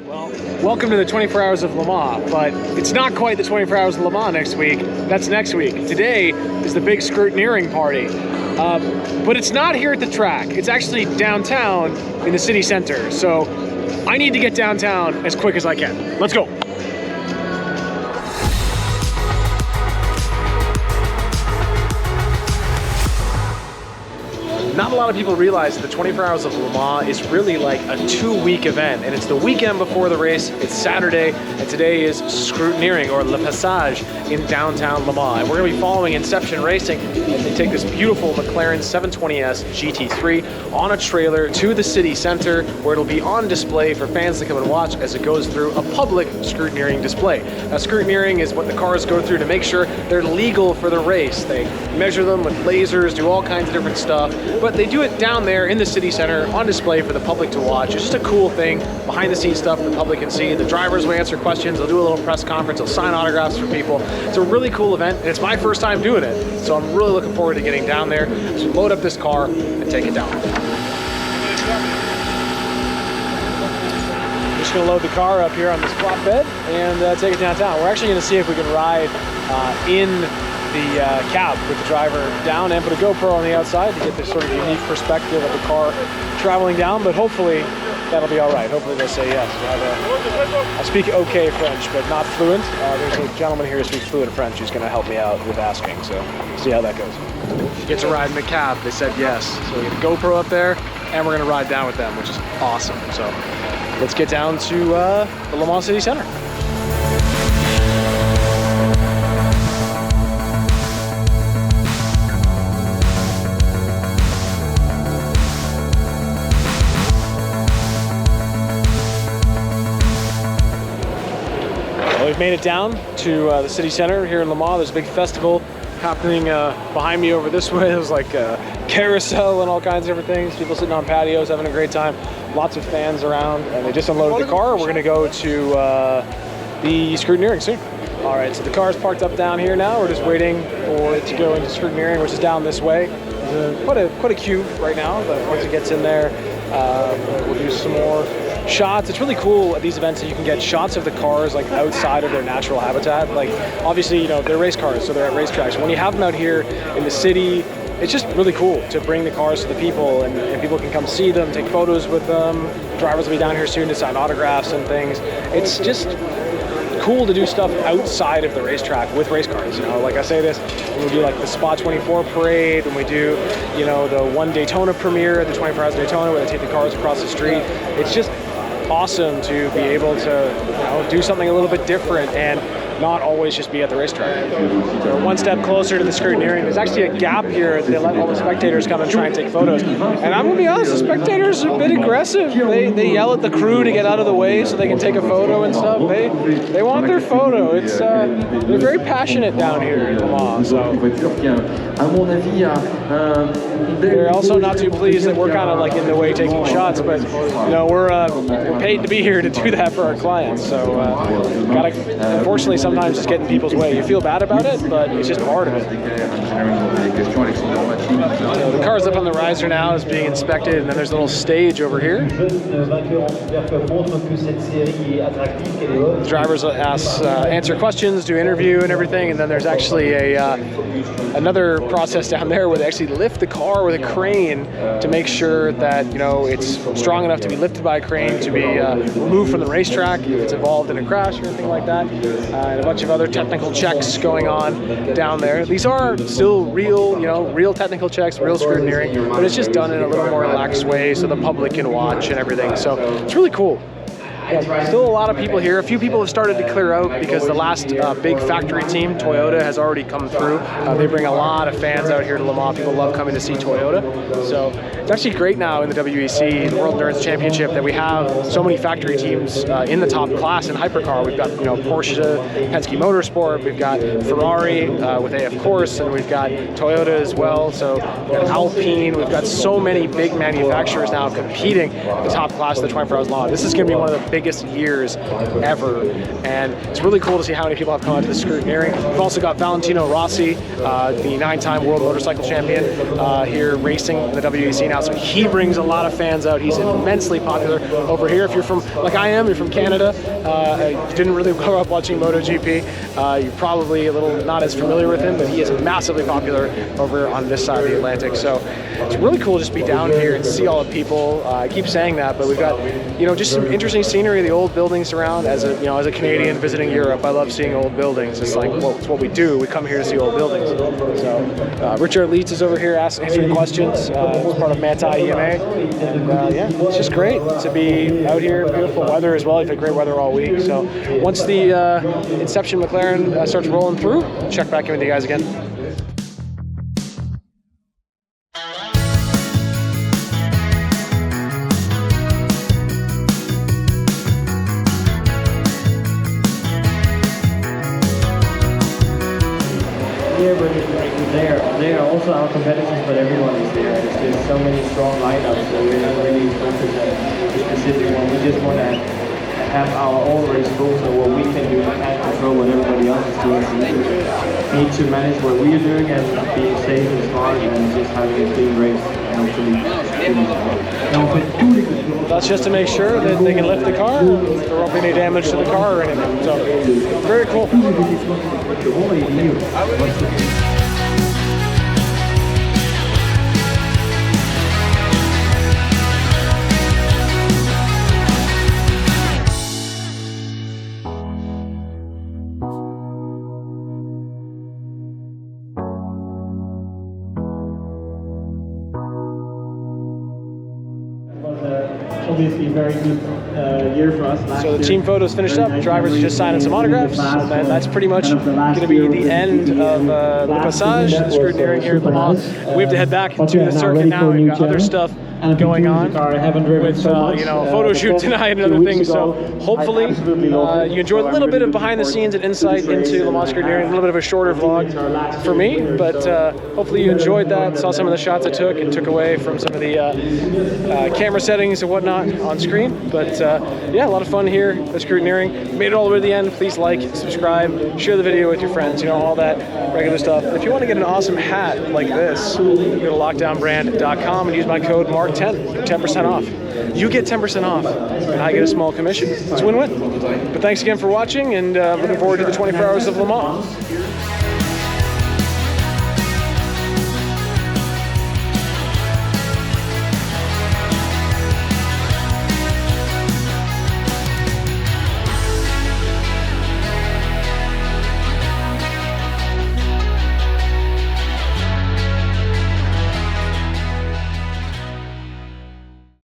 Well, welcome to the 24 Hours of Le Mans, but it's not quite the 24 Hours of Le Mans next week. That's next week. Today is the big scrutineering party. But it's not here at the track. It's actually downtown in the city center. So I need to get downtown as quick as I can. Let's go. Not a lot of people realize that the 24 Hours of Le Mans is really like a 2-week event, and it's the weekend before the race. It's Saturday, and today is Scruitineering, or Le Pésage, in downtown Le Mans. And we're going to be following Inception Racing as they take this beautiful McLaren 720S GT3 on a trailer to the city center, where it'll be on display for fans to come and watch as it goes through a public scrutineering display. Now, scrutineering is what the cars go through to make sure they're legal for the race. They measure them with lasers, do all kinds of different stuff. But they do it down there in the city center on display for the public to watch. It's just a cool thing, behind the scenes stuff the public can see. The drivers will answer questions, they'll do a little press conference, they'll sign autographs for people. It's a really cool event, and it's my first time doing it. So I'm really looking forward to getting down there. So load up this car and take it down. Just gonna load the car up here on this flatbed and take it downtown. We're actually gonna see if we can ride in the cab with the driver down and put a GoPro on the outside to get this sort of unique perspective of the car traveling down, but hopefully that'll be all right. Hopefully they'll say yes. I speak okay French, but not fluent. There's a gentleman here who speaks fluent French who's gonna help me out with asking, so we'll see how that goes. Get to ride in the cab, they said yes. So we get a GoPro up there, and we're gonna ride down with them, which is awesome. So let's get down to the Le Mans City Center. We've made it down to the city center here in Le Mans. There's a big festival happening behind me over this way. There's like a carousel and all kinds of different things. People sitting on patios having a great time. Lots of fans around, and they just unloaded the car. We're gonna go to the scrutineering soon. All right, so the car's parked up down here now. We're just waiting for it to go into scrutineering, which is down this way. There's quite a queue right now, but once it gets in there, we'll do some more shots. It's really cool at these events that you can get shots of the cars like outside of their natural habitat. Like obviously, you know, they're race cars, so they're at racetracks. When you have them out here in the city, it's just really cool to bring the cars to the people, and people can come see them, take photos with them. Drivers will be down here soon to sign autographs and things. It's just cool to do stuff outside of the racetrack with race cars. You know, like I say this, when we do like the Spa 24 parade, when we do, you know, the one Daytona premiere at the 24 Hours of Daytona where they take the cars across the street. It's just awesome to be able to, you know, do something a little bit different and not always just be at the racetrack. So we're one step closer to the scrutineering. There's actually a gap here. They let all the spectators come and try and take photos. And I'm gonna be honest, the spectators are a bit aggressive. They yell at the crew to get out of the way so they can take a photo and stuff. They want their photo. It's they're very passionate down here in Le Mans. So they're also not too pleased that we're kind of like in the way taking shots, but you know, we're paid to be here to do that for our clients. So gotta, unfortunately, sometimes just get in people's way. You feel bad about it, but it's just part of it. So the car's up on the riser now, is being inspected, and then there's a little stage over here. The drivers answer questions, do interview and everything, and then there's actually another process down there where they actually lift the car with a crane to make sure that, you know, it's strong enough to be lifted by a crane to be removed from the racetrack if it's involved in a crash or anything like that. And a bunch of other technical checks going on down there. These are still real, you know, real technical checks, real scrutineering, but it's just done in a little more relaxed way so the public can watch and everything. So it's really cool. Yeah, still a lot of people here. A few people have started to clear out because the last big factory team, Toyota, has already come through. They bring a lot of fans out here to Le Mans. People love coming to see Toyota. So it's actually great now in the WEC, the World Endurance Championship, that we have so many factory teams in the top class in Hypercar. We've got, you know, Porsche, Penske Motorsport, we've got Ferrari with AF Course, and we've got Toyota as well. So we've got Alpine. We've got so many big manufacturers now competing at the top class of the 24 Hours Le Mans. This is going to be one of the biggest years ever. And it's really cool to see how many people have come out to the Scruitineering. We've also got Valentino Rossi, the 9-time world motorcycle champion, here racing in the WEC now. So he brings a lot of fans out. He's immensely popular over here. If you're from, like I am, you're from Canada, you didn't really grow up watching MotoGP, you're probably a little not as familiar with him, but he is massively popular over on this side of the Atlantic. So it's really cool just to be down here and see all the people. I keep saying that, but we've got, you know, just some interesting scenery, the old buildings around. As a, you know, as a Canadian visiting Europe, I love seeing old buildings. It's like, well, it's what we do. We come here to see old buildings. So Richard Leitz is over here answering questions as part of Manti EMA. And yeah, it's just great to be out here. Beautiful weather as well. We've had great weather all week. So once the Inception McLaren starts rolling through, check back in with you guys again. Yeah, but they are also our competitors, but everyone is there. There's so many strong lineups, so we're not really focused on a specific one. We just want to have our own race rules, so what we can do, we can't control what everybody else is doing. So we need to manage what we are doing and being safe and smart and just having a clean race. That's just to make sure that they can lift the car, there won't be any damage to the car or anything. So, very cool. Obviously, a very good year for us. So the team photos finished up. Drivers are just signing some autographs, and that's pretty much going to be the end of the Pésage, the Scruitineering here at Le Mans. We have to head back to the circuit now. We've got other stuff going on with you know, photo shoot tonight and other things. So hopefully you enjoyed a little bit of behind the scenes and insight into Le Mans Scruitineering. A little bit of a shorter vlog for me, but hopefully you enjoyed that. Saw some of the shots I took and took away from some of the camera settings and whatnot on screen. But yeah, a lot of fun here at Scruitineering. Made it all the way to the end. Please like, subscribe, share the video with your friends, you know, all that regular stuff. And if you want to get an awesome hat like this, go to lockdownbrand.com and use my code MARK10 for 10% off. You get 10% off, and I get a small commission. It's win-win. But thanks again for watching, and looking forward to the 24 hours of Le Mans.